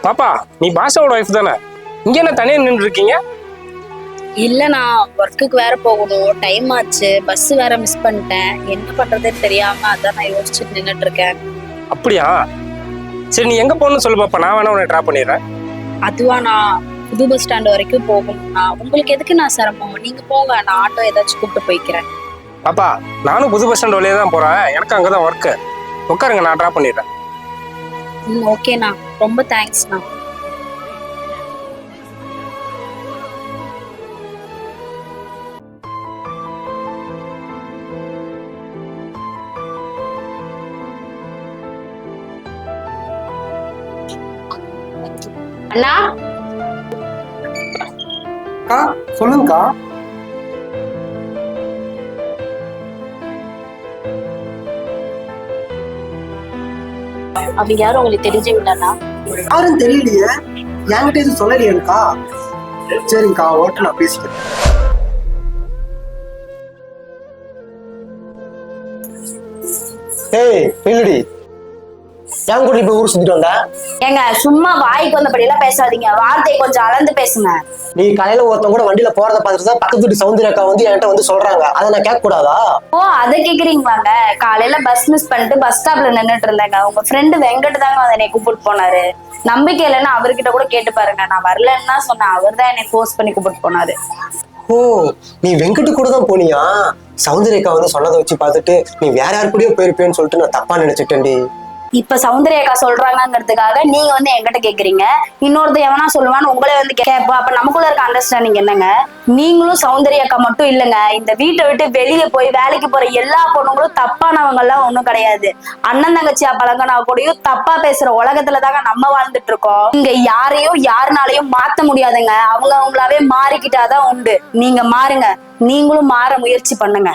பாப்பா, நீ பாஷாவோட ஒய்ஃப் தானே? இங்க என்ன தனியா நின்று இருக்கீங்க? இல்ல, நான் ஒர்க்குக்கு வேற போகணும், டைம் ஆச்சு, பஸ் வேற மிஸ் பண்ணிட்டேன். என்ன பண்றதுன்னு தெரியாம அதான் நான் யோசிச்சுட்டு நின்னுட்டு இருக்கேன். அப்படியா? சரி, நீ எங்க போகணும்னு சொல்லு பாப்பா, நான் வேணா உன்னை ட்ராப் பண்ணிடுறேன். அதுவா, நான் புது பஸ் ஸ்டாண்ட் வரைக்கும் போகணும்னா உங்களுக்கு எதுக்கு நான் சிரமம்? நீங்க போங்க, நான் ஆட்டோ ஏதாச்சும் கூப்பிட்டு போய்க்கிறேன். பாப்பா, நானும் புது பஸ் ஸ்டாண்ட் வழியே தான் போறேன். எனக்கு அங்கதான் ஒர்க்கு. உட்காருங்க, நான் ட்ராப் பண்ணிடுறேன். ஓகேண்ணா, ரொம்ப தேங்க்ஸ்ண்ணா. அண்ணா, அக்கா சொல்லுங்கக்கா. அவங்க யாரும் உங்களுக்கு தெரிஞ்சவங்களாண்ணா? யாரும் தெரியலையே, என்கிட்ட எதுவும் சொல்லலையேக்கா. சரிங்கக்கா, ஓட்டு நான் பேசிக்கிறேன். ஏய் பில்லுடி, என் கூட இப்ப ஊர் சுத்திட்டு வந்த? ஏங்க, சும்மா வாய்க்கு வந்தபடி எல்லாம் பேசாதீங்க, வார்த்தையை கொஞ்சம் அளந்து பேசுங்க. நீ காலையில ஒருத்தன் கூட வண்டியில போறத பார்த்துட்டு தான் பக்கத்து வீட்டு சௌந்தர்யா அக்கா வந்து என்கிட்ட வந்து சொல்றாங்க. அதை நான் கேட்க கூடாதா? ஓ, அதை கேக்குறீங்களாங்க? காலையில பஸ் மிஸ் பண்ணிட்டு பஸ் ஸ்டாப்ல நின்னுட்டு இருந்தேங்க. உங்க ஃப்ரெண்டு வெங்கட் தாங்க வந்து என்னை கூப்பிட்டு போனாரு. நம்பிக்கை இல்லைன்னா அவர்கிட்ட கூட கேட்டு பாருங்க. நான் வரலன்னு தான் சொன்னேன், அவர் தான் என்னை ஃபோர்ஸ் பண்ணி கூப்பிட்டு போனாரு. ஓ, நீ வெங்கட்டு கூட தான் போனியா? சௌந்தர்யா அக்கா வந்து சொன்னதை வச்சு பார்த்துட்டு நீ வேற யாரு கூடயோ போயிருப்பேன்னு சொல்லிட்டு நான் தப்பா நினைச்சிட்டேன்டி. இப்ப சௌந்தர்யாக்கா சொல்றாங்கிறதுக்காக நீங்க வந்து என்கிட்ட கேக்குறீங்க. இன்னொருத்த எவனா சொல்லுவான்னு உங்களே வந்து கேட்போம். அப்ப நமக்குள்ள இருக்க அண்டர்ஸ்டாண்டிங் என்னங்க? நீங்களும் சௌந்தர்யாக்கா மட்டும் இல்லைங்க, இந்த வீட்டை விட்டு வெளியே போய் வேலைக்கு போற எல்லா பொண்ணுங்களும் தப்பானவங்க எல்லாம் ஒண்ணும் கிடையாது. அண்ணன் தங்கச்சியா பழங்கினா கூடயும் தப்பா பேசுற உலகத்துல தாங்க நம்ம வாழ்ந்துட்டு இருக்கோம். இங்க யாரையும் யாருனாலையும் மாத்த முடியாதுங்க. அவங்க அவங்களாவே மாறிக்கிட்டாதான் உண்டு. நீங்க மாறுங்க, நீங்களும் மாற முயற்சி பண்ணுங்க.